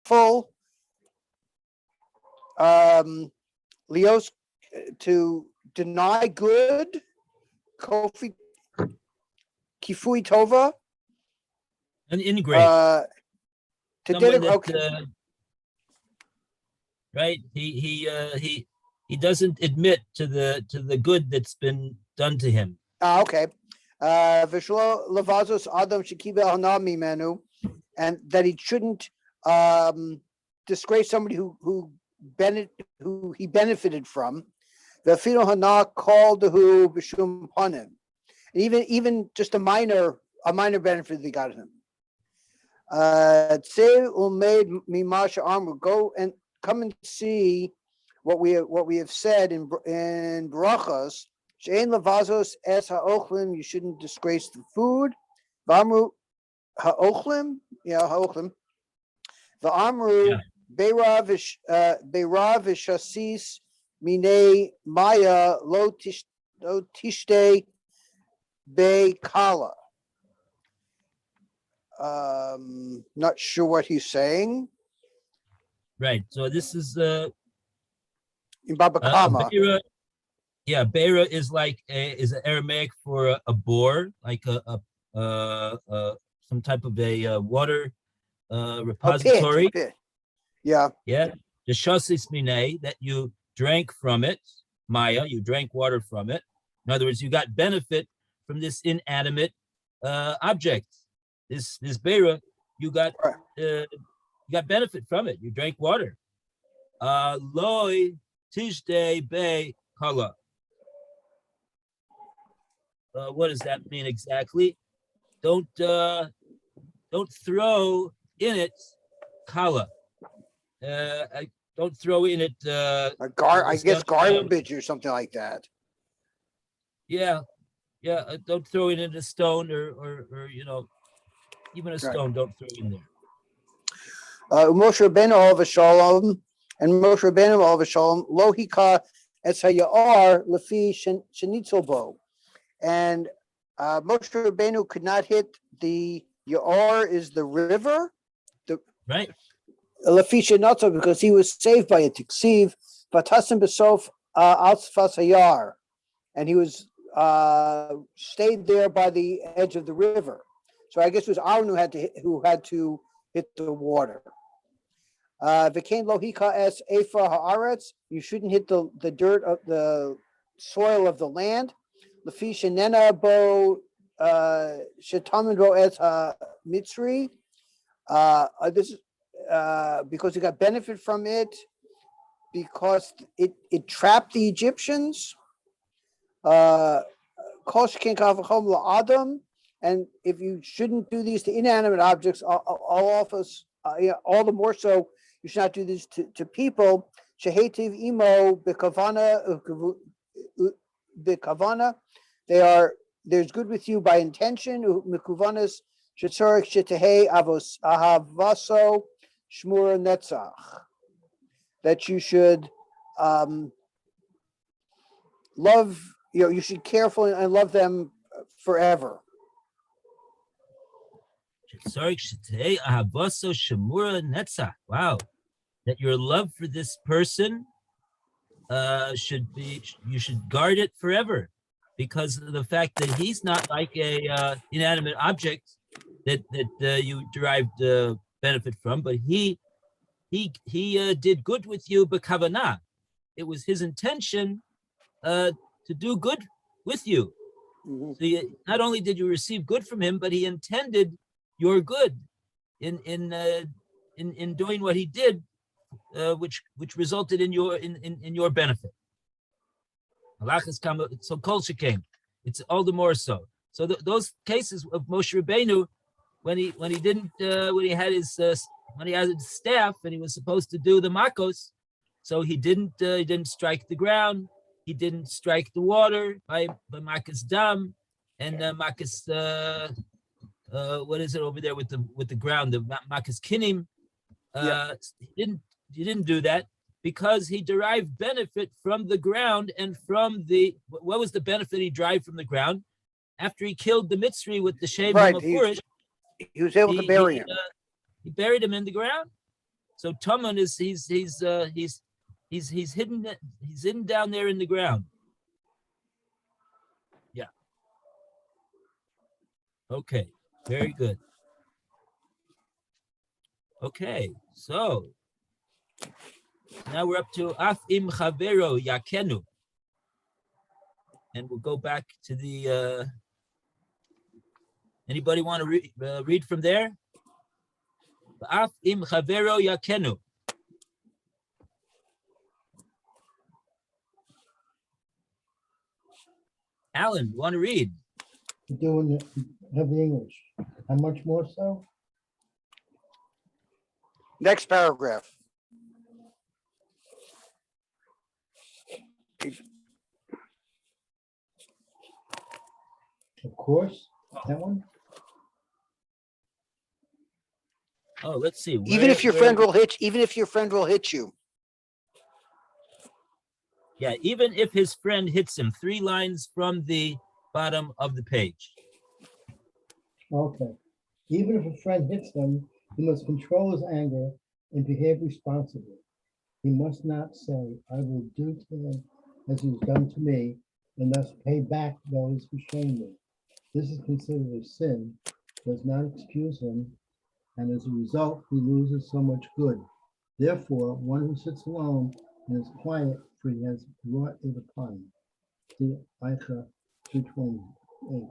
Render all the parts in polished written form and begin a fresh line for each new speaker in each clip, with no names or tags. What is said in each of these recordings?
careful, Leos, to deny good, Kofi Kifui Tova,
An ingrate. Someone that,
okay.
Right? He doesn't admit to the good that's been done to him.
Okay. Vishlo Lavazos Adam Shakiba Hanami Manu, and that he shouldn't disgrace somebody who he benefited from. The Fino Hana called who Bishum Panim. Even just a minor benefit they got him. Go and come and see what we have said in brachas. She'ein levazos es ha'ochlim. You shouldn't disgrace the food. V'amru ha'ochlim. Yeah, ha'ochlim. V'amru beirav v'shasis minei maya lo tishte be'kala. Not sure what he's saying.
Right. So this is
in Baba Kama.
Beira is like is an Aramaic for a bore, like some type of a water repository.
A pit. Yeah.
The shasis minei, that you drank from it. Maya, you drank water from it. In other words, you got benefit from this inanimate object. This beira, you got benefit from it. You drank water. Loi tishde be kala. What does that mean exactly? Don't throw in it kala. Don't throw in it.
I guess garbage or something like that.
Yeah. Don't throw it in a stone or even a stone. Don't throw in there.
Moshe Rabbeinu Olav Shalom and Moshe Rabbeinu Olav Shalom Lohika es hayar lefi shenitzelbo, and Moshe Rabbeinu could not hit the Yaor is the river,
right?
Lefi shenitzel, because he was saved by a tiksiv vatasim besof al tzfas hayar, and he was stayed there by the edge of the river. So I guess it was Aaron who had to hit the water. V'kein lohika es efa haaretz. You shouldn't hit the dirt of the soil of the land. Lefi shenena bo shetamin bo es mitzri. This is because you got benefit from it, because it trapped the Egyptians. Kosh ken kavachom la'adam. And if you shouldn't do these to inanimate objects, all the more so, you should not do this to people. Shehetiv imo bekavana. There's good with you by intention. Mikuvanas shetzorich shetehei avos ahavaso shmura netzach. That you should love. You should care and love them forever.
Wow, that your love for this person you should guard it forever, because of the fact that he's not like a inanimate object that you derived benefit from, but he did good with you b'kavanah. It was his intention to do good with you. Mm-hmm. So not only did you receive good from him, but he intended your good in doing what he did, which resulted in your benefit. So kol shekain, it's all the more so. So those cases of Moshe Rabbeinu, when he had his staff and he was supposed to do the makos, so he didn't strike the ground, he didn't strike the water by makas dam and makas. What is it over there with the ground? The makas kinim. He didn't do that because he derived benefit from the ground and from the. What was the benefit he derived from the ground? After he killed the Mitzri with the Shem Hamafurish,
he was able to bury him.
He buried him in the ground. So Taman is he's hidden down there in the ground. Yeah. Okay. Very good. Okay. So now we're up to Af im Chavero Yakenu. And we'll go back to the anybody want to read from there? Af im Chavero Yakenu. Alan, you want to read?
Have the English. How much more so?
Next paragraph.
Of course, that one.
Oh, let's see.
Even if your friend will hit you.
Yeah, even if his friend hits him, 3 lines from the bottom of the page.
Okay. Even if a friend hits them, he must control his anger and behave responsibly. He must not say, I will do to him as he has done to me, and thus pay back those who shame me. This is considered a sin, does not excuse him, and as a result, he loses so much good. Therefore, one who sits alone and is quiet, for he has wrought it upon him. See Eicha 228.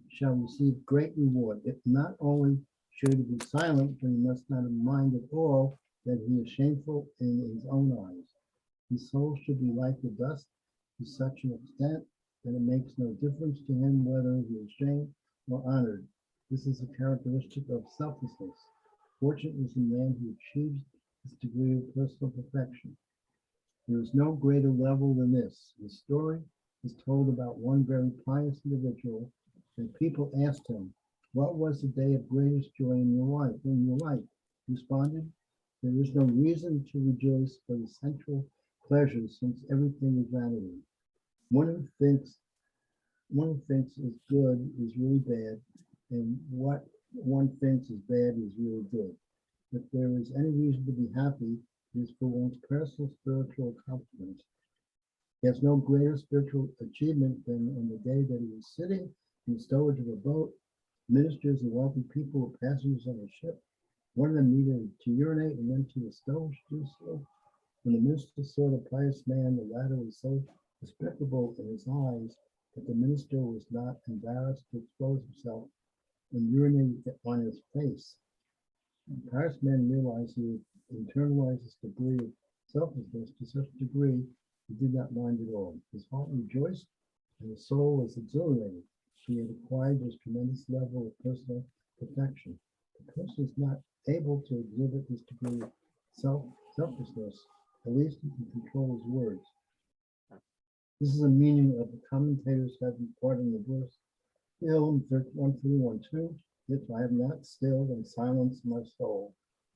Shall receive great reward. If not only should he be silent, but he must not mind at all that he is shameful in his own eyes. His soul should be like the dust to such an extent that it makes no difference to him whether he is shamed or honored. This is a characteristic of selflessness. Fortunate is the man who achieves this degree of personal perfection. There is no greater level than this. The story is told about one very pious individual, and people asked him, what was the day of greatest joy in your life? He responded, there is no reason to rejoice for the sensual pleasures, since everything is vanity. One who thinks is good is really bad, and what one thinks is bad is really good. If there is any reason to be happy, it is for one's personal spiritual accomplishments. He has no greater spiritual achievement than on the day that he was sitting in the stowage of a boat. Ministers and wealthy people were passengers on a ship. One of them needed to urinate and went to the stowage to do so. When the minister saw the pious man, the latter was so despicable in his eyes that the minister was not embarrassed to expose himself and urinate on his face. The pious man realized he had internalized this degree of selflessness to such a degree he did not mind at all. His heart rejoiced and his soul was exhilarated. He had acquired this tremendous level of personal perfection. The person is not able to exhibit this degree of selflessness. At least he can control his words. This is the meaning of the commentators have reported in the verse. Still in 131:2, if I have not stilled and silenced my soul,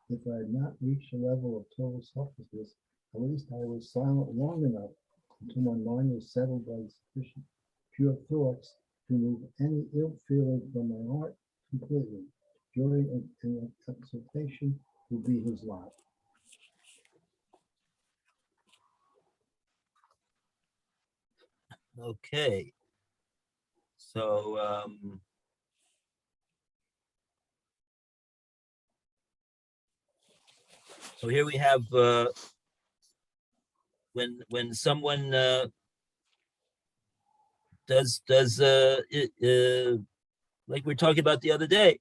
if I had not reached a level of total selflessness, at least I was silent long enough until my mind was settled by sufficient pure thoughts to remove any ill feeling from my heart completely. Joy and exultation will be his lot.
Okay. So so here we have when someone does like we were talking about the other day,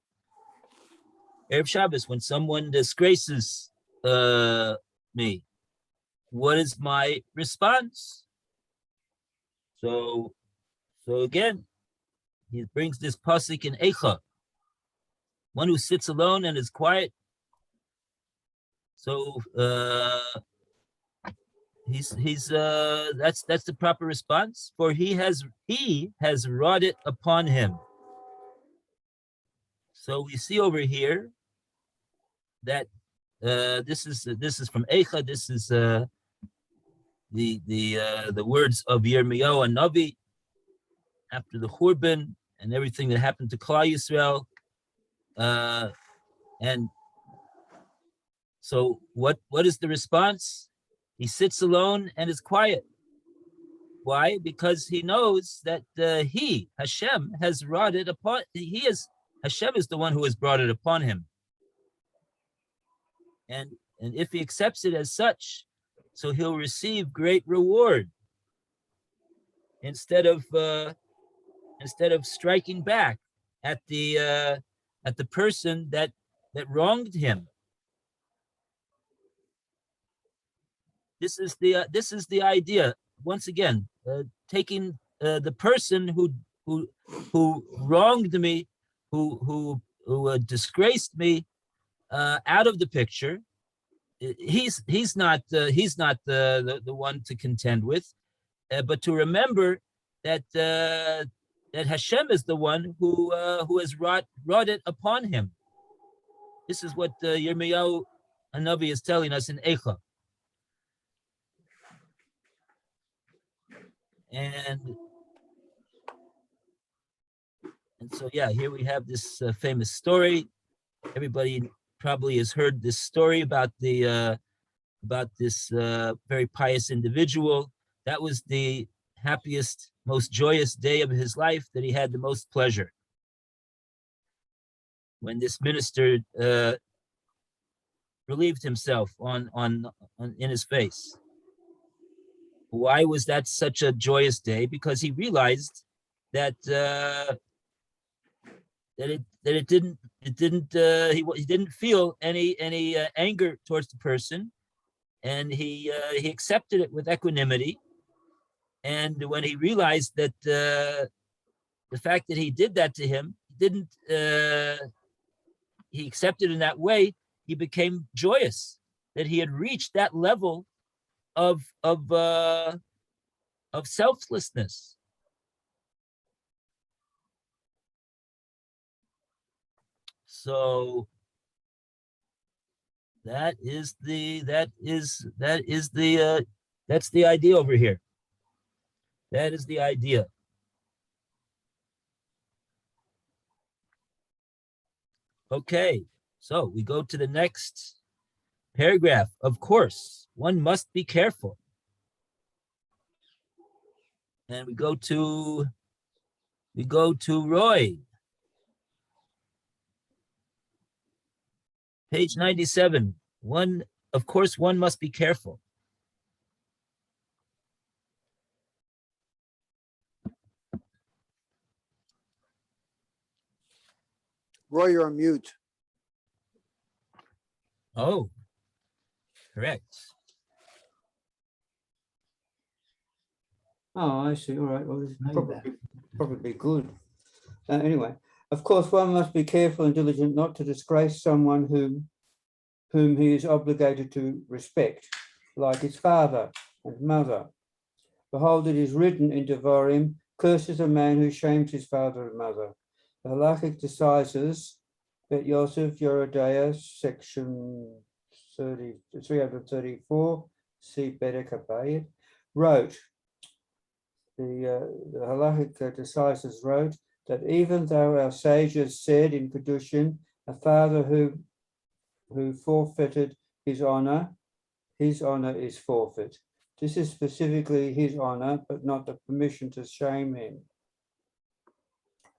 Erev Shabbos, when someone disgraces me, what is my response? So again, he brings this pasuk in Eicha, one who sits alone and is quiet. So that's the proper response, for he has wrought it upon him. So we see over here that this is from Eicha. This is the words of Yirmiyahu and Navi after the Churban and everything that happened to Klal Yisrael, and So what is the response? He sits alone and is quiet. Why? Because he knows that Hashem, has wrought it upon. Hashem is the one who has brought it upon him. And if he accepts it as such, so he'll receive great reward instead of striking back at the person that wronged him. This is the idea. Once again, taking the person who wronged me, who disgraced me, out of the picture. He's not the one to contend with, but to remember that that Hashem is the one who has wrought it upon him. This is what Yirmiyahu Hanavi is telling us in Eicha. And so, yeah, here we have this famous story. Everybody probably has heard this story about this very pious individual. That was the happiest, most joyous day of his life, that he had the most pleasure. When this minister relieved himself on in his face. Why was that such a joyous day? Because he realized that he didn't feel any anger towards the person, and he accepted it with equanimity. And when he realized that the fact that he did that to him, he accepted in that way, he became joyous that he had reached that level of selflessness. So that's the idea over here. That is the idea. Okay, so we go to the next paragraph. Of course, one must be careful. And we go to Roy. Page 97. Of course, one must be careful.
Roy, you're on mute.
Oh, correct.
Oh, I see. All right. Well, this is
Now you're back.
probably good. Anyway, of course, one must be careful and diligent not to disgrace someone whom he is obligated to respect, like his father and mother. Behold, it is written in Devarim, curses a man who shames his father and mother. The halachic decisors, Bet Yosef, Yoredeah, section 334, see Bedek Abayit, wrote, the halachic decisors wrote that even though our sages said in Kedushin, a father who forfeited his honor is forfeit. This is specifically his honor, but not the permission to shame him.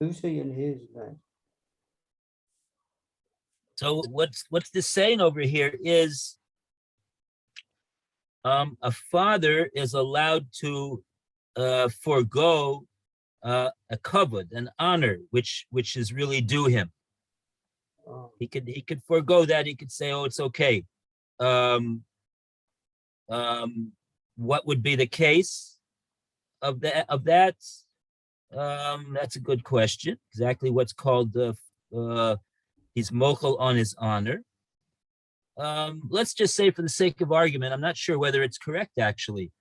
Who's he and his name?
So what's this saying over here is a father is allowed to forego a kavod, an honor, which is really due him.
Oh.
He could forego that. He could say, "Oh, it's okay." What would be the case of that? That's a good question. Exactly what's called he's mochel on his honor. Let's just say, for the sake of argument, I'm not sure whether it's correct actually,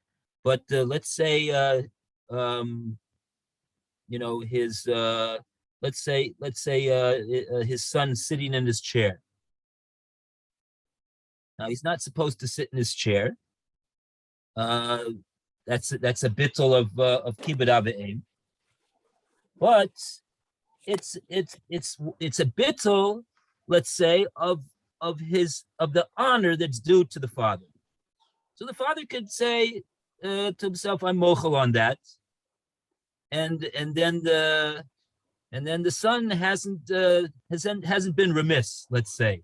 but let's say his let's say his son sitting in his chair. Now he's not supposed to sit in his chair. That's a bittul of kibbud avim, but it's a bittul, let's say, of of the honor that's due to the father. So the father could say to himself, "I'm mochel on that," and then the son hasn't been remiss. Let's say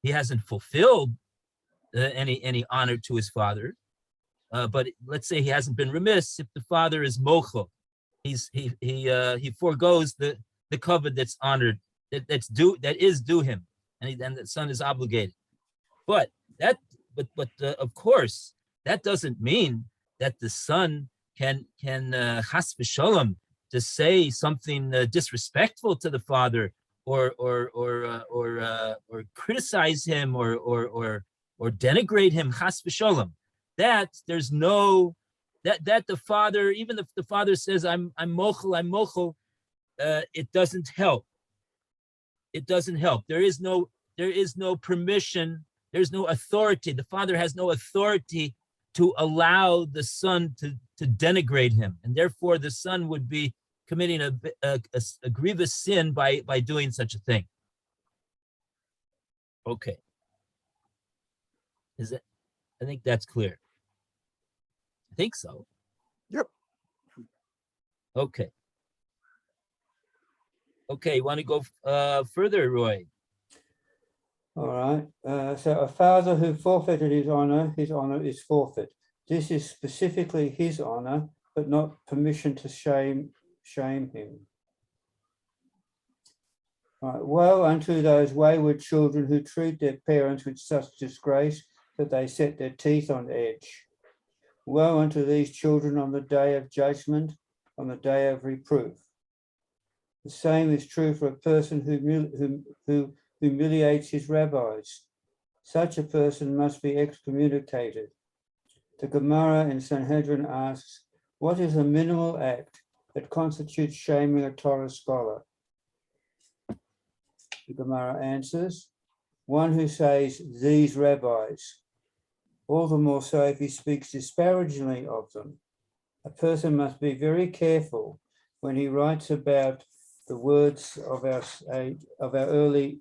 he hasn't fulfilled any honor to his father, but let's say he hasn't been remiss. If the father is mochel, he forgoes the covet that's honored, that is due him, and the son is obligated. But of course, that doesn't mean that the son can chas v'sholom to say something disrespectful to the father, or criticize him, or denigrate him, chas v'sholom. That there's no that the father, even if the father says I'm mochel, it doesn't help. It doesn't help. There is no permission. There's no authority. The father has no authority to allow the son to denigrate him, and therefore the son would be committing a grievous sin by doing such a thing. Okay. Is it? I think that's clear. I think so.
Yep.
Okay. Okay, you want to go further, Roy?
All right. So a father who forfeited his honor is forfeit. This is specifically his honor, but not permission to shame him. All right. Woe unto those wayward children who treat their parents with such disgrace that they set their teeth on edge. Woe unto these children on the day of judgment, on the day of reproof. The same is true for a person who humiliates his rabbis. Such a person must be excommunicated. The Gemara in Sanhedrin asks, what is a minimal act that constitutes shaming a Torah scholar? The Gemara answers, one who says these rabbis, all the more so if he speaks disparagingly of them. A person must be very careful when he writes about the words of our earlier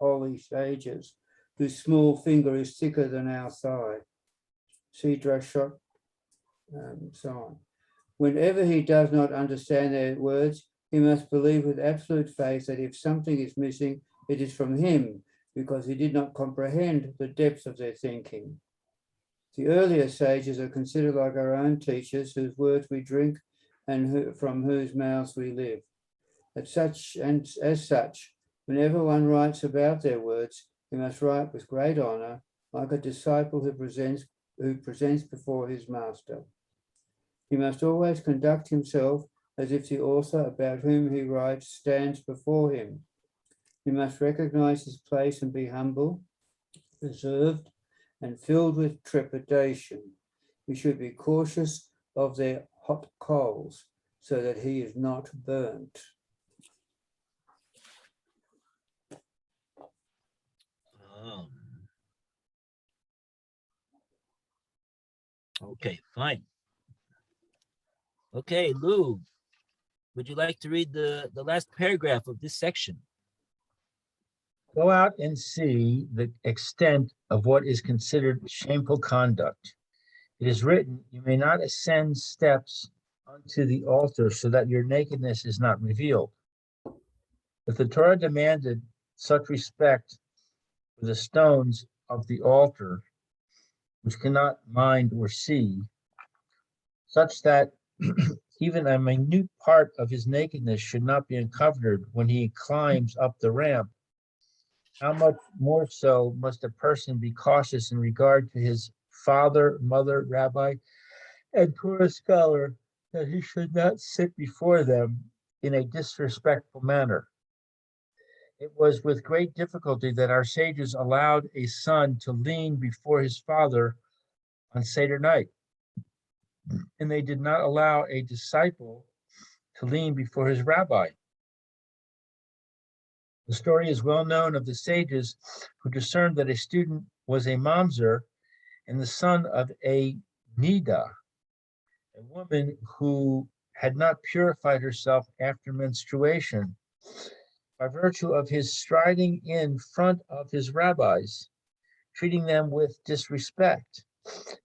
holy sages, whose small finger is thicker than our thigh. See Drashot, so on. Whenever he does not understand their words, he must believe with absolute faith that if something is missing, it is from him, because he did not comprehend the depth of their thinking. The earlier sages are considered like our own teachers, whose words we drink and from whose mouths we live. As such, whenever one writes about their words, he must write with great honor, like a disciple who presents before his master. He must always conduct himself as if the author about whom he writes stands before him. He must recognize his place and be humble, reserved, and filled with trepidation. He should be cautious of their hot coals so that he is not burnt.
Okay, fine. Okay, Lou, would you like to read the last paragraph of this section?
Go out and see the extent of what is considered shameful conduct. It is written, you may not ascend steps unto the altar so that your nakedness is not revealed. If the Torah demanded such respect for the stones of the altar, which cannot mind or see, such that even a minute part of his nakedness should not be uncovered when he climbs up the ramp, how much more so must a person be cautious in regard to his father, mother, rabbi, and Torah scholar, that he should not sit before them in a disrespectful manner. It was with great difficulty that our sages allowed a son to lean before his father on Seder night, and they did not allow a disciple to lean before his rabbi. The story is well known of the sages who discerned that a student was a mamzer and the son of a nida, a woman who had not purified herself after menstruation, by virtue of his striding in front of his rabbis, treating them with disrespect,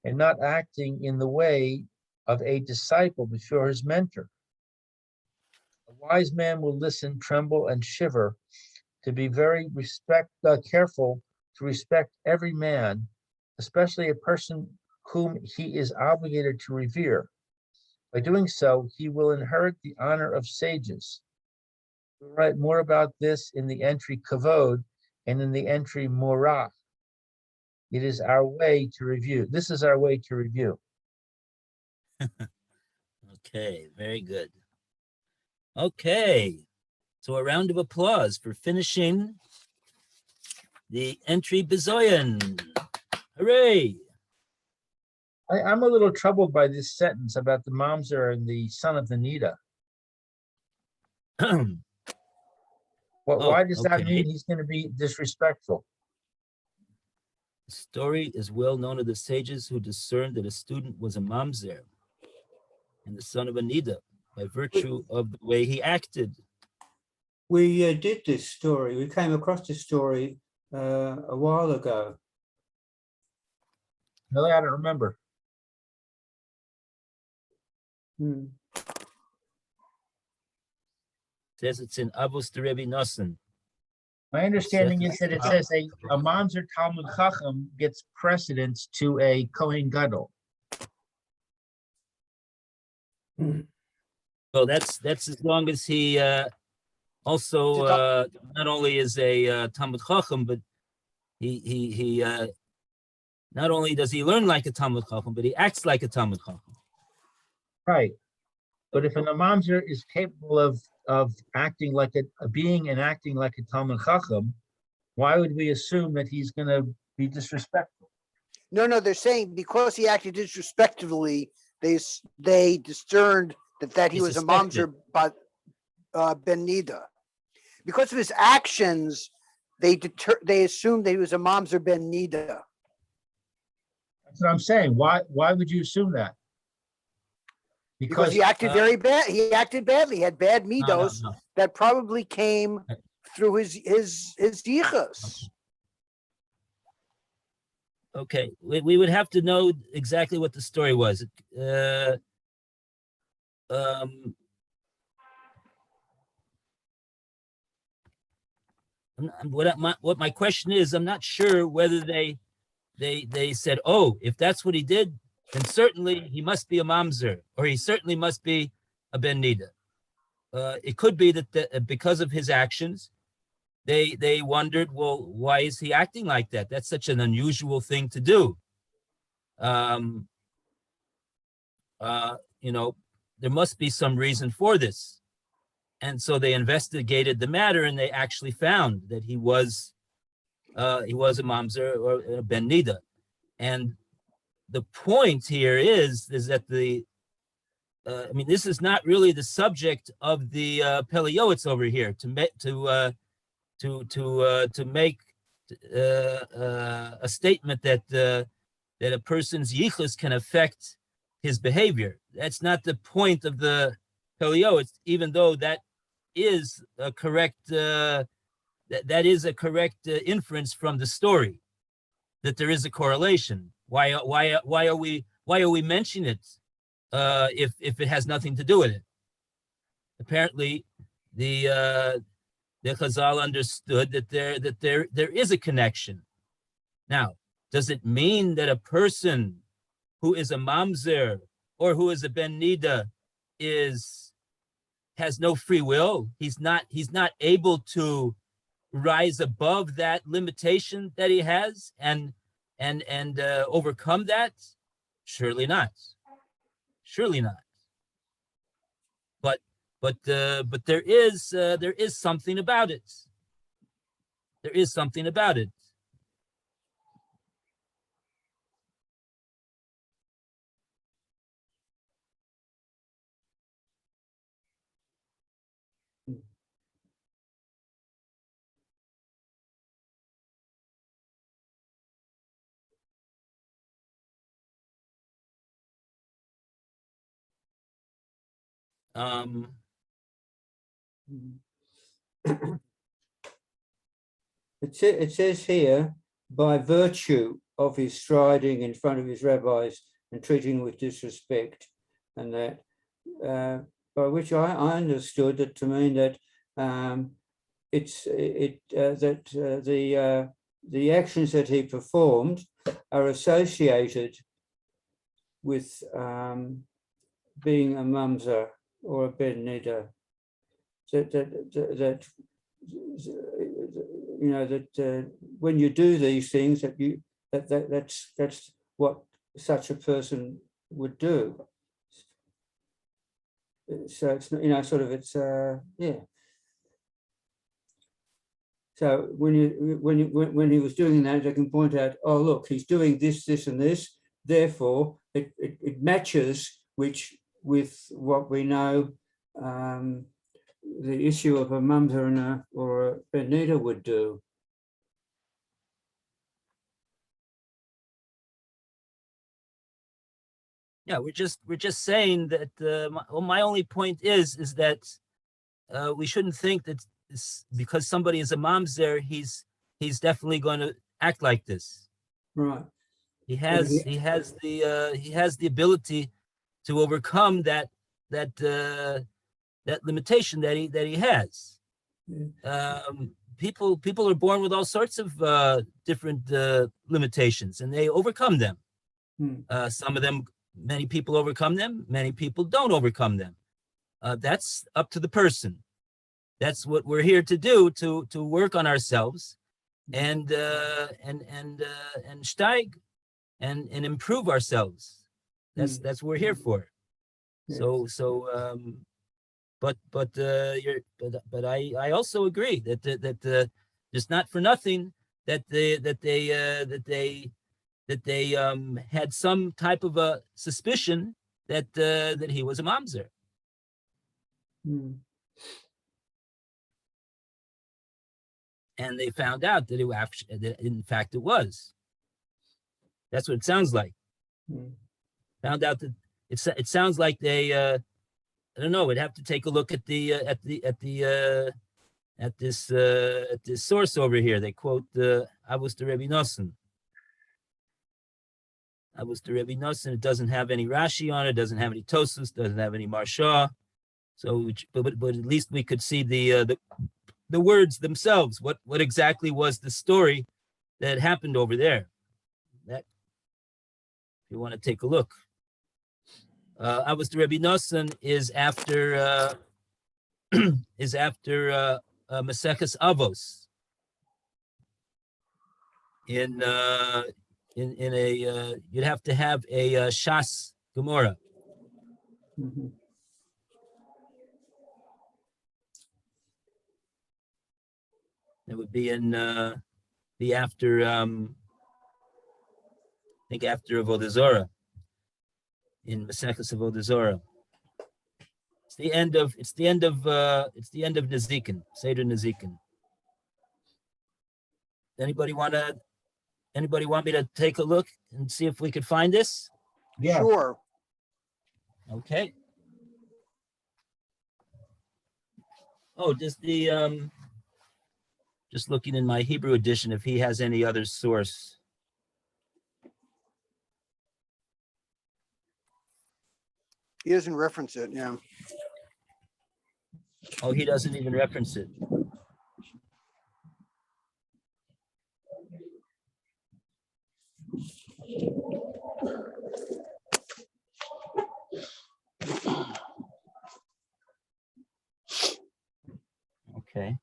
and not acting in the way of a disciple before his mentor. A wise man will listen, tremble, and shiver, to be very careful to respect every man, especially a person whom he is obligated to revere. By doing so, he will inherit the honor of sages. We'll write more about this in the entry kavod and in the entry morah. It is our way to review. This is our way to review.
Okay, very good. Okay, so a round of applause for finishing the entry Bezoyan. Hooray!
I'm a little troubled by this sentence about the mamzer and the son of the Nida. Why does that mean he's going to be disrespectful?
The story is well known of the sages who discerned that a student was a mamzer and the son of a nida by virtue of the way he acted.
We did this story. We came across this story a while ago.
Really, I don't remember.
Says it's in Avos de Rebbe Nosson.
My understanding is that it says a mamzer Talmud Chacham gets precedence to a Kohen Gadol.
Well, that's as long as he also not only is a Talmud Chacham, but he not only does he learn like a Talmud Chacham, but he acts like a Talmud Chacham.
Right. But if an mamzer is capable of acting like being and acting like a Talmud Chacham, why would we assume that he's going to be disrespectful?
No, they're saying because he acted disrespectfully, they discerned that he was a mamzer, but ben nida. Because of his actions, they assumed that he was a mamzer ben nida.
That's what I'm saying. Why would you assume that?
Because he acted very bad. He acted badly. He had bad midos that probably came through his yichus.
Okay, we would have to know exactly what the story was. What my question is, I'm not sure whether they said, oh, if that's what he did, then certainly he must be a mamzer, or he certainly must be a ben nida. It could be that because of his actions, they wondered, well, why is he acting like that? That's such an unusual thing to do. There must be some reason for this. And so they investigated the matter, and they actually found that he was a mamzer or a ben nida. And the point here is that this is not really the subject of the Pele Yoetz over here to make a statement that a person's yichus can affect his behavior. That's not the point of the Pele Yoetz, even though that is a correct inference from the story, that there is a correlation. Why are we mentioning it if it has nothing to do with it? Apparently, the Chazal understood that there is a connection. Now, does it mean that a person who is a mamzer or who is a ben nida has no free will? He's not able to rise above that limitation that he has and overcome that? Surely not. But there is something about it. There is something about it.
it says here, by virtue of his striding in front of his rabbis and treating with disrespect, and that, by which I understood it to mean that the actions that he performed are associated with being a mamzer or a ben neder. That you know, that when you do these things, that's what such a person would do. So it's, you know, sort of, it's yeah. So when he was doing that, I can point out, oh look, he's doing this, this, and this. Therefore, it matches with what we know the issue of a mamzer or a ben neder would do.
Yeah, we're just saying that my only point is that we shouldn't think that because somebody is a mamzer, he's definitely going to act like this.
Right.
He has the ability to overcome that limitation that he has. People are born with all sorts of different limitations, and they overcome them. Some of them, many people overcome them. Many people don't overcome them. That's up to the person. That's what we're here to do, to work on ourselves and steig and improve ourselves. That's what we're here for.
Yes.
But I also agree that it's not for nothing that they had some type of a suspicion that he was a mamzer. And they found out that in fact it was. That's what it sounds like. Found out that it sounds like they I don't know. We'd have to take a look at this source over here. They quote Avos de Rebbe Nosson. Avos de Rebbe Nosson. It doesn't have any Rashi on it. Doesn't have any Tosus. Doesn't have any Marsha. So, but at least we could see the words themselves. What exactly was the story that happened over there? That, if you want to take a look. Avos de Rebbe Nosson is after Maseches Avos in a you'd have to have a Shas Gemara. It would be in the after I think after Avodah Zorah. In Maseches Avodah Zorah. It's the end of Nezikin, Seder Nezikin. Anybody want me to take a look and see if we could find this?
Yeah.
Sure.
Okay. Oh, just just looking in my Hebrew edition if he has any other source.
He doesn't reference it, yeah.
Oh, he doesn't even reference it. Okay.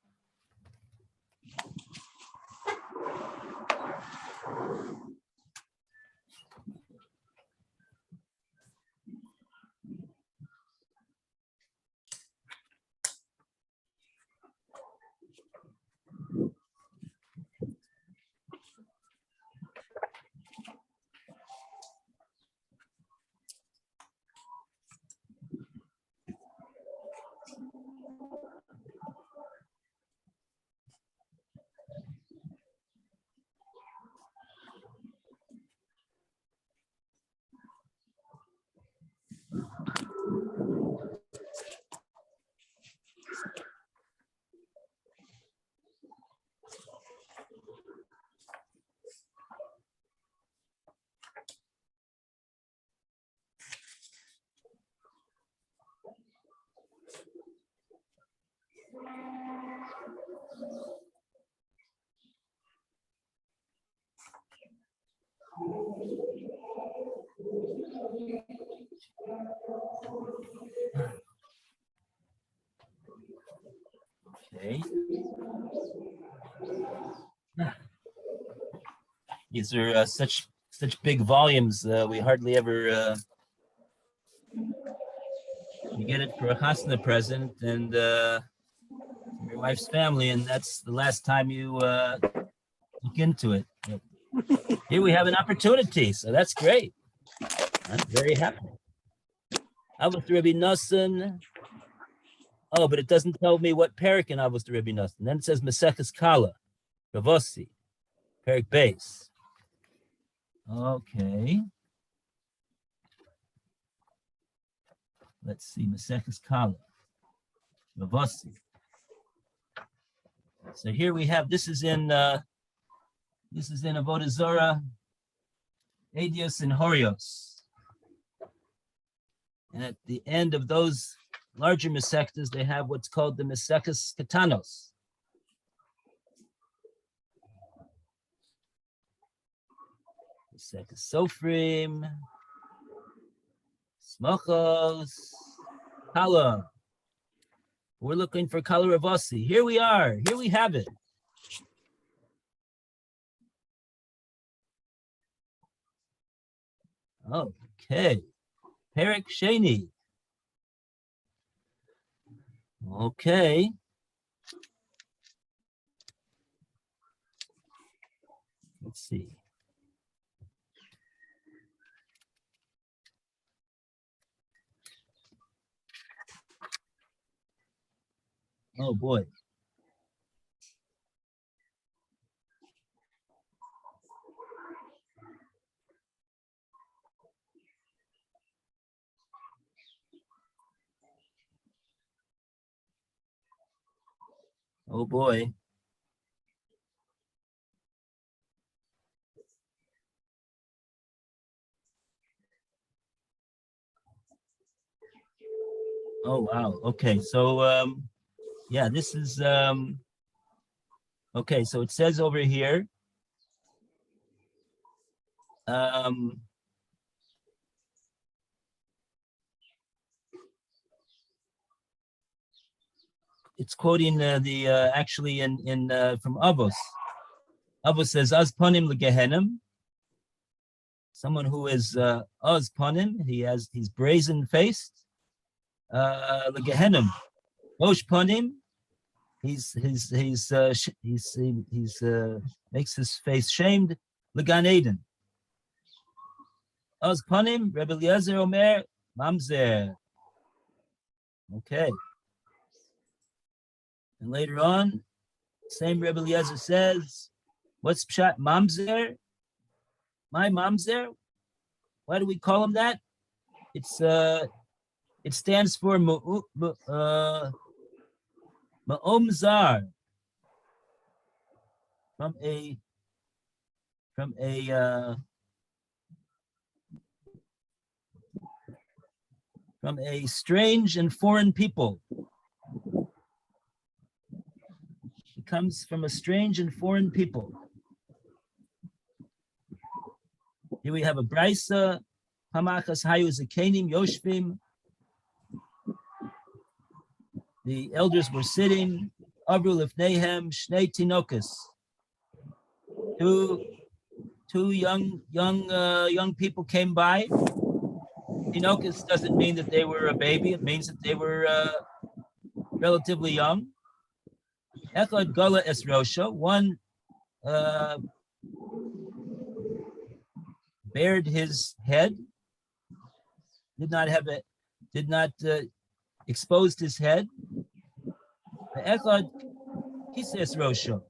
Okay. These are such big volumes. We hardly ever you get it for a chasna present and your wife's family, and that's the last time you look into it. But here we have an opportunity, so that's great. I'm very happy. Avos Rabbi Nosson. Oh, but it doesn't tell me what parak in Avos Rabbi Nosson. Then it says Maseches Kala, Ravosi, parak base. Okay. Let's see, Maseches Kala, Ravosi. So here we have, this is in Avodah Zorah, Edios and Horios. And at the end of those larger Masechtas, they have what's called the Maseches Katanos. Maseches Sofrim, Smochos, Kala. We're looking for Kala Ravasi. Here we are. Here we have it. Okay. Perek Sheni. Okay. Let's see. Oh boy. Oh boy. Oh wow. Okay. So yeah, this is okay, so it says over here it's quoting the actually in from Avos. Avos says Az Panim Legehenim. Someone who is Az Panim, he's brazen faced. Legehenim. Rosh Panim. He's makes his face shamed. Legan Eden. Az Panim, Rebbe Eliezer Omer, Mamzer. Okay. And later on, same Rebbe Eliezer says, what's Pshat Mamzer? My Mamzer? Why do we call him that? It's it stands for Ma'om Zar. From a strange and foreign people. It comes from a strange and foreign people. Here we have a brisa, Hamachas Hayu Zakenim Yoshvim. The elders were sitting, Avru Lifnehem Shnei Tinokus. Two young people came by. Tinokus doesn't mean that they were a baby. It means that they were relatively young. Echad Gala Es Rosha. One bared his head. Did not exposed his head. Echad Kises Rosha.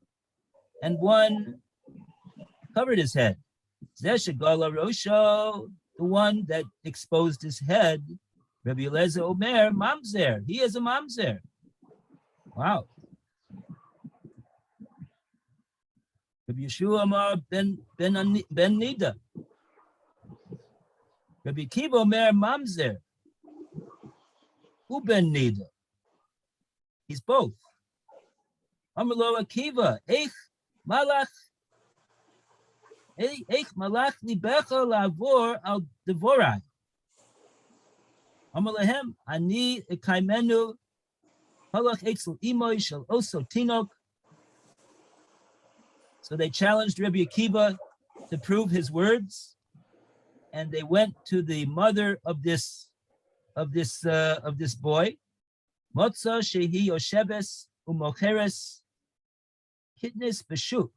And one covered his head. Zesha Gala Rosha. The one that exposed his head, Rabbi Eliezer Omer, Mamzer. He is a Mamzer. Wow. Rabbi Yeshua Amar Ben Nida. Rabbi Kiva Omer, Mamzer. Who Ben Nida? He's both. Amar Lo Akiva, Eich Malach Eich malach libecha lavor al devorai. Amar lehem, ani ekaimenu halach etzel imoy shel oso tinok. So they challenged Rabbi Akiva to prove his words, and they went to the mother of this boy. Motza shehi yosheves umocheres kitnis b'shuk.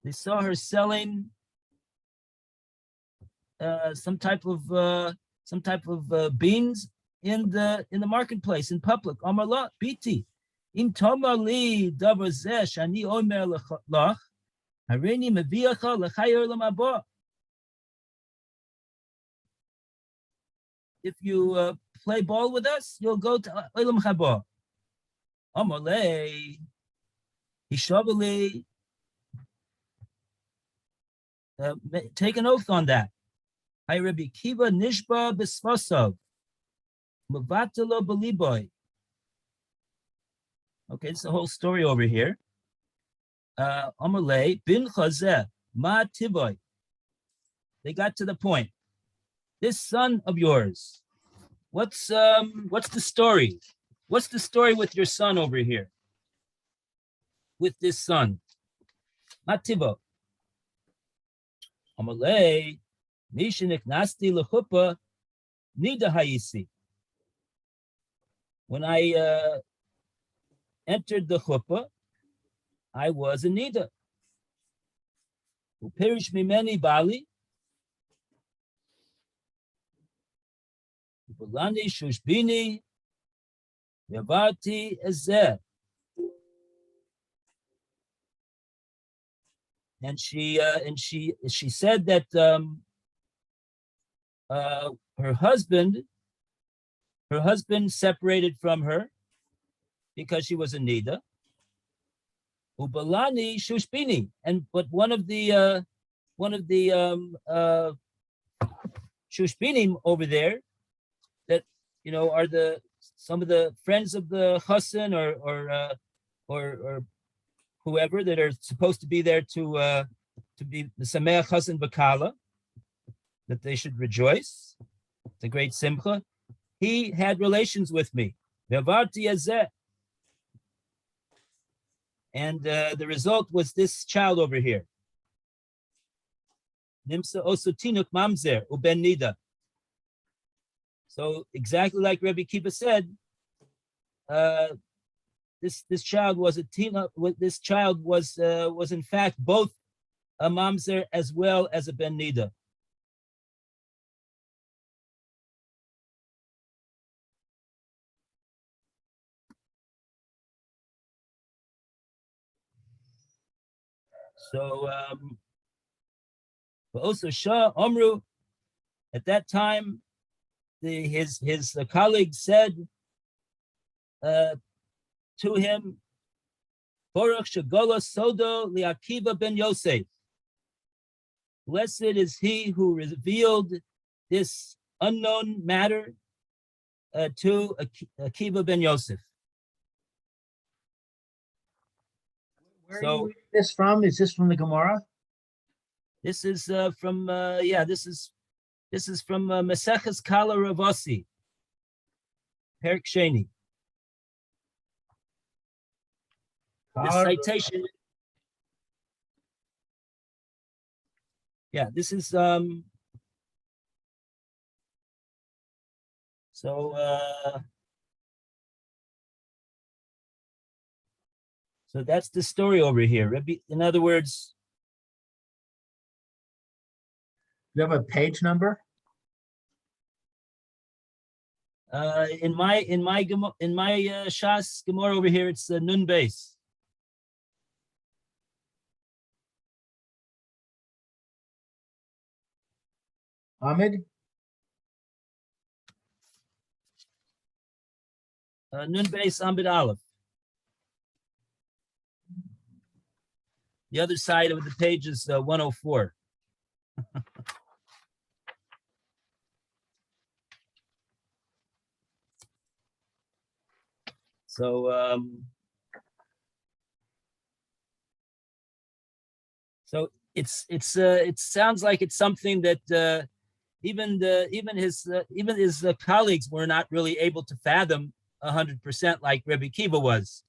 They saw her selling some type of beans in the marketplace in public. Amar la biti im tomar li davar zeh shani omer lach harini meviacha l'chayor l'mabah. If you play ball with us, you'll go to Olam Haba. Amar le hishavali. Take an oath on that. Hi Rabbi Kiva Nishba Bisvasov. Mavatalo Baliboy. Okay, it's the whole story over here. Amalei bin Chazeh Ma Tivoy. They got to the point. This son of yours, what's the story? What's the story with your son over here? With this son? Ma Tivo. Amalei Nishinik Nasti Lechupa Nida Hayisi. When I entered the chuppah, I was a nida. Upirish mimeni bali. Bulani shushbini. Yavarti ezeh. And she said that her husband separated from her because she was a nida. Ubalani shushbini, but one of the shushbinim over there that are some of the friends of the chassan or whoever that are supposed to be there to be the sameach chassan bakala, that they should rejoice. It's a great simcha. He had relations with me. And the result was this child over here. Nimsa osotinuk mamzer uben nida. So exactly like Rabbi Kiva said, this child was a tina. This child was in fact both a mamzer as well as a ben nida. So also Shah Omru, at that time, his colleague said to him, Baruch Shagola Sodo Liakiva ben Yosef. Blessed is he who revealed this unknown matter to Akiva ben Yosef.
Where are you reading this from? Is this from the Gemara?
This is from this is from Maseches Kala Ravasi, Perik Sheni. The citation. Yeah, this is so that's the story over here. Rabbi, in other words,
you have a page number?
In my Shas Gemara over here, it's Nun Beis.
Ahmed?
Nun Beis Amid Aleph. The other side of the page is 104. So it sounds like it's something that even his colleagues were not really able to fathom 100% like Rebbe Kiva was.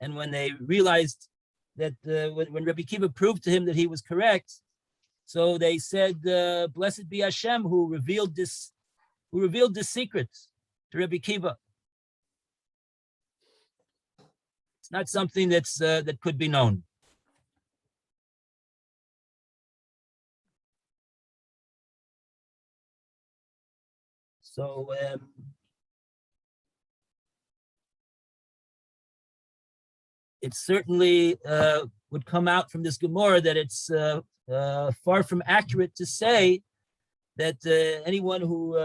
And when they realized that when Rebbe Kiva proved to him that he was correct, so they said, "Blessed be Hashem who revealed this secret to Rebbe Kiva." It's not something that could be known. So it certainly would come out from this Gemara that it's far from accurate to say that anyone who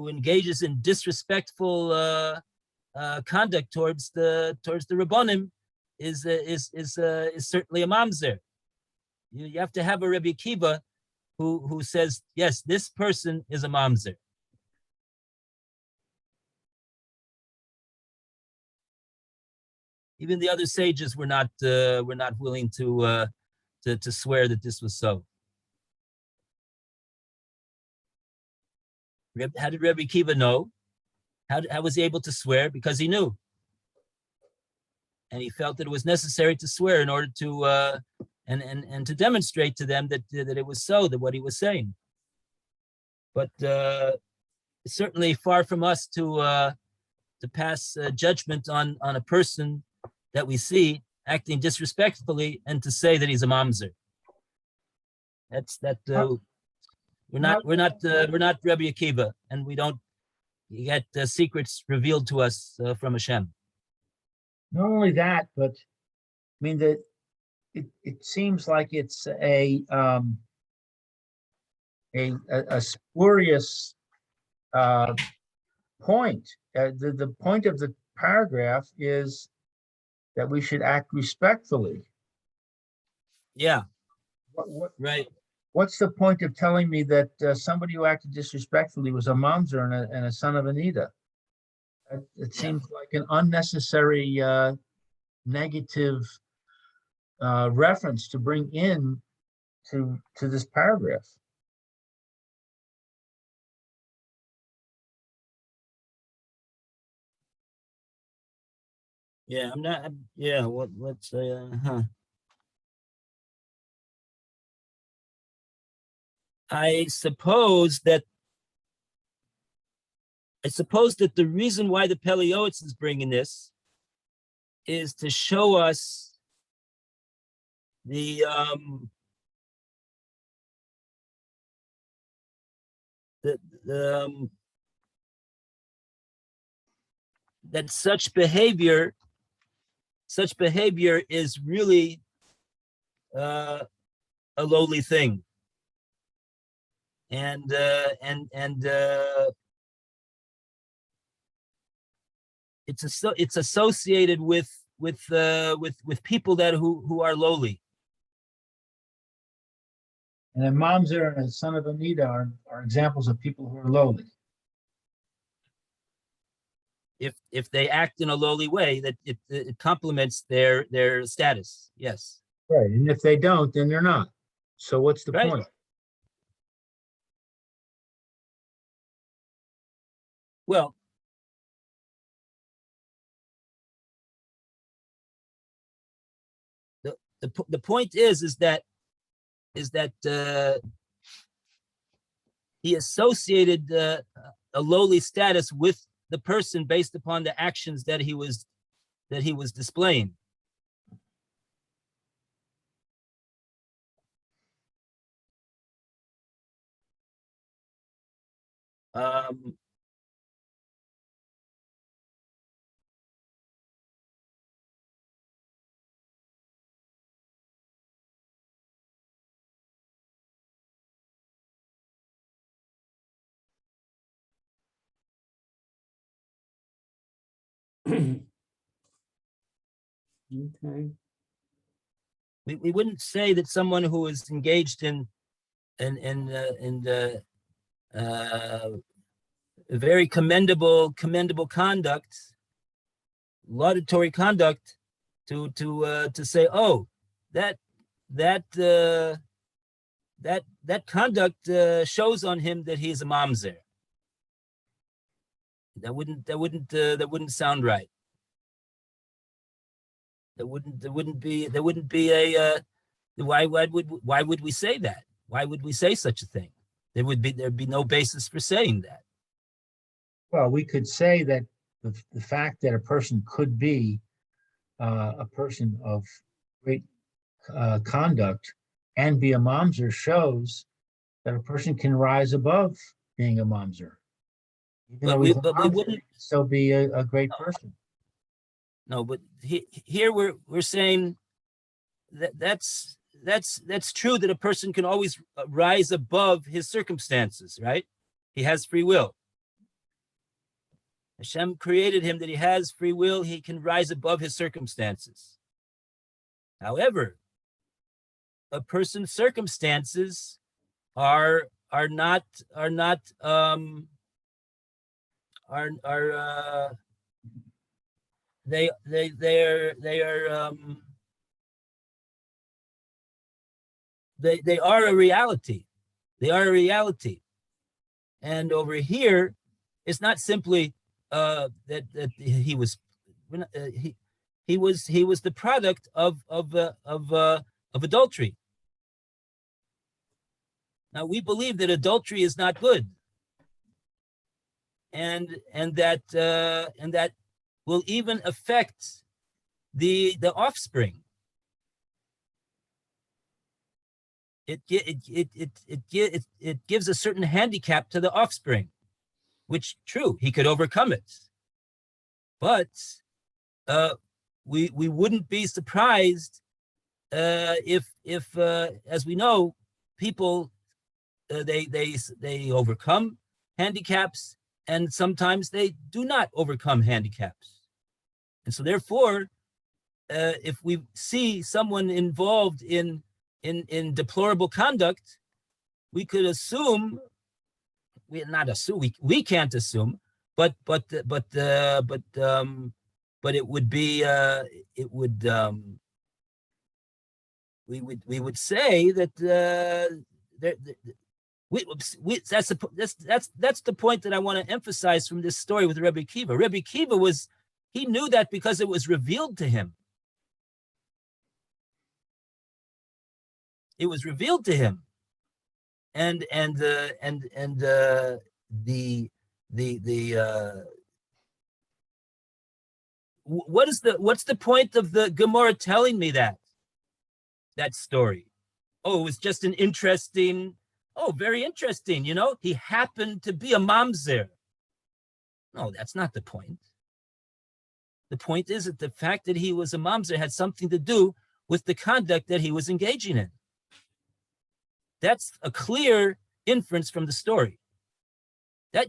engages in disrespectful conduct towards the Rabbanim is certainly a mamzer. You have to have a Rebbe Kiva who says, yes, this person is a mamzer. Even the other sages were not willing to swear that this was so. How did Rebbe Kiva know? How was he able to swear? Because he knew, and he felt that it was necessary to swear in order to and to demonstrate to them that it was so, that what he was saying. But it's certainly far from us to pass judgment on a person that we see acting disrespectfully and to say that he's a mamzer. We're not Rebbe Akiva, and we don't get secrets revealed to us from Hashem.
Not only that, but I mean that it seems like it's a spurious point. The point of the paragraph is that we should act respectfully.
Yeah.
What
right.
What's the point of telling me that somebody who acted disrespectfully was a mamzer and a son of Anita? It seems like an unnecessary negative reference to bring in to this paragraph.
Yeah, I'm not. Yeah, what's I suppose that the reason why the Pele Yoetz is bringing this is to show us the that such behavior is really a lowly thing, and it's associated with people who are lowly.
And a mamzer and a son of Anita are examples of people who are lowly.
If they act in a lowly way, that it complements their status. Yes.
Right. And if they don't, then they're not. So what's the point?
Well, the point is that he associated a lowly status with the person based upon the actions that he was displaying.
Okay.
We wouldn't say that someone who is engaged in very commendable conduct, laudatory conduct, to say, oh, that that conduct shows on him that he's a mamzer. That wouldn't sound right. There wouldn't be a why would we say that? Why would we say such a thing? There'd be no basis for saying that.
Well, we could say that the fact that a person could be a person of great conduct and be a mamzer shows that a person can rise above being a mamzer. Even though he's a
But we
mamzer,
wouldn't.
he can still be a great person.
No, but here we're saying that's true, that a person can always rise above his circumstances, right? He has free will. Hashem created him that he has free will. He can rise above his circumstances. However, a person's circumstances are not they are a reality. They are a reality. And over here, it's not simply that he was the product of adultery. Now we believe that adultery is not good, and that will even affect the offspring. It gives a certain handicap to the offspring, which, true, he could overcome it. But we wouldn't be surprised if as we know, people they overcome handicaps, and sometimes they do not overcome handicaps. And so therefore, if we see someone involved in deplorable conduct, we could assume, we can't assume, but it would be we would say that that's the point that I want to emphasize from this story with Rebbe Kiva. Rebbe Kiva he knew that because it was revealed to him. It was revealed to him, and what's the point of the Gemara telling me that story? Oh, it was just an interesting. Oh, very interesting. You know, he happened to be a mamzer. No, that's not the point. The point is that the fact that he was a mamzer had something to do with the conduct that he was engaging in. That's a clear inference from the story. That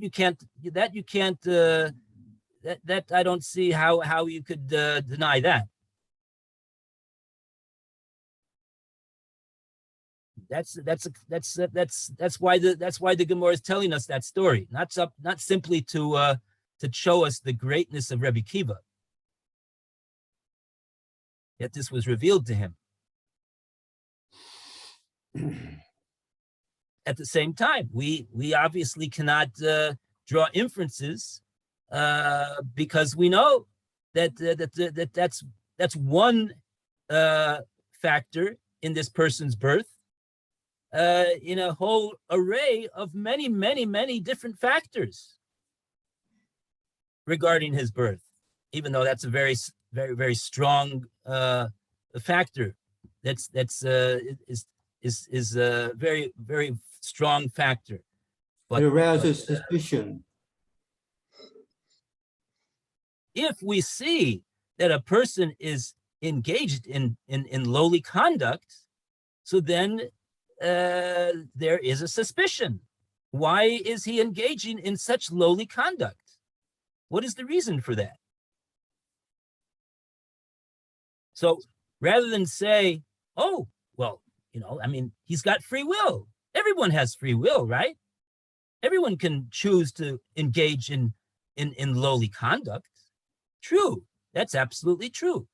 I don't see how you could deny that. That's why the Gemara is telling us that story, not simply to show us the greatness of Rebbe Kiva. Yet this was revealed to him. At the same time, we obviously cannot draw inferences because we know that's one factor in this person's birth, in a whole array of many different factors regarding his birth. Even though that's a very strong factor, is a very strong factor.
But it arouses suspicion.
If we see that a person is engaged in lowly conduct, so then there is a suspicion. Why is he engaging in such lowly conduct? What is the reason for that? So rather than say, oh, well, I mean, he's got free will. Everyone has free will, right? Everyone can choose to engage in lowly conduct. True. That's absolutely true.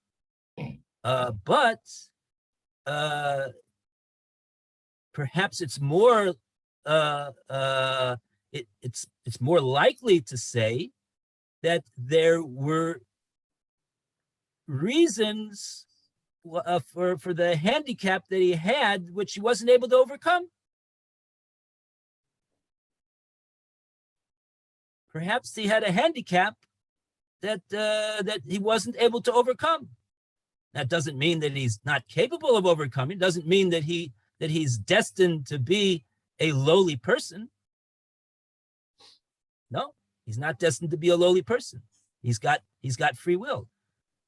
But perhaps it's more it's more likely to say that there were reasons for the handicap that he had, which he wasn't able to overcome. Perhaps he had a handicap that he wasn't able to overcome. That doesn't mean that he's not capable of overcoming. It doesn't mean that he's destined to be a lowly person. No, he's not destined to be a lowly person. He's got free will,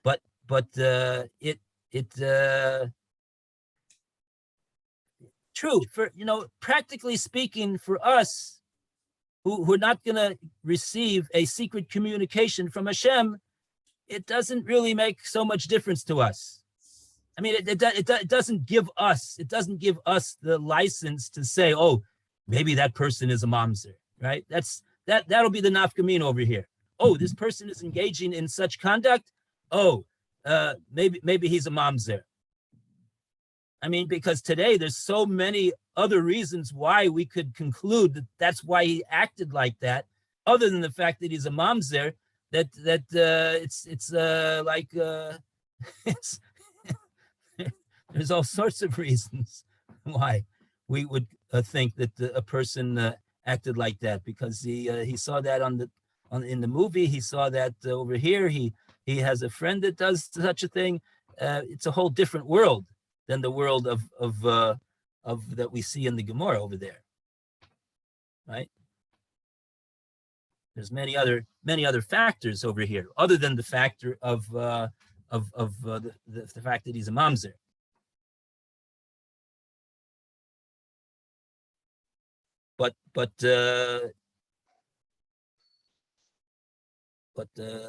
but true for, practically speaking, for us who are not going to receive a secret communication from Hashem, it doesn't really make so much difference to us. I mean, it doesn't give us the license to say, oh, maybe that person is a mamzer, right? That'll be the nafkamin over here. Oh, this person is engaging in such conduct. Oh, maybe he's a mamzer. I mean, because today there's so many other reasons why we could conclude that that's why he acted like that, other than the fact that he's a mamzer. There's all sorts of reasons why we would think that a person acted like that, because he saw that in the movie. He saw that over here. He has a friend that does such a thing. It's a whole different world than the world of that we see in the Gemara over there, right? There's many other factors over here, other than the factor of the fact that he's a mamzer. But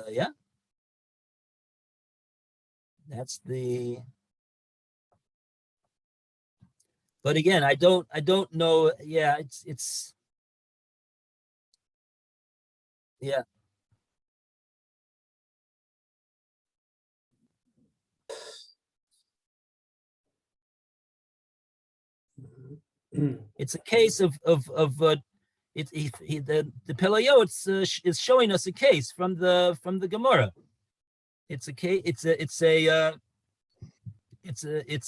yeah, that's the. But again, I don't know. Yeah, it's. Yeah. It's a case of the Pele Yoetz is showing us a case from the Gemara. It's a case. It's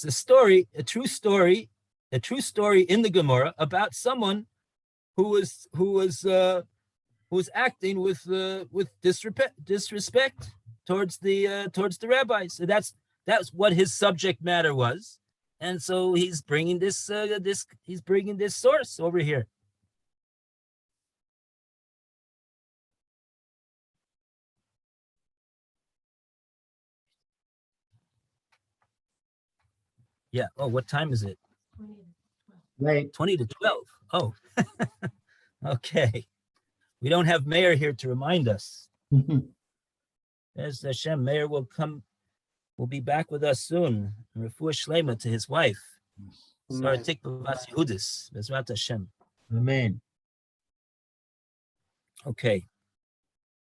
a story, a true story in the Gemara about someone who was acting with disrespect towards the rabbis. So that's what his subject matter was. And so he's bringing this source over here. Yeah. Oh, what time is it?
Late.
20 to 12. Oh, okay. We don't have Mayor here to remind us. There's Hashem. Mayor will be back with us soon. Refuah Shlema to his wife. Sarah Tikva Vas Yehudis. Bezrat Hashem.
Amen.
Okay.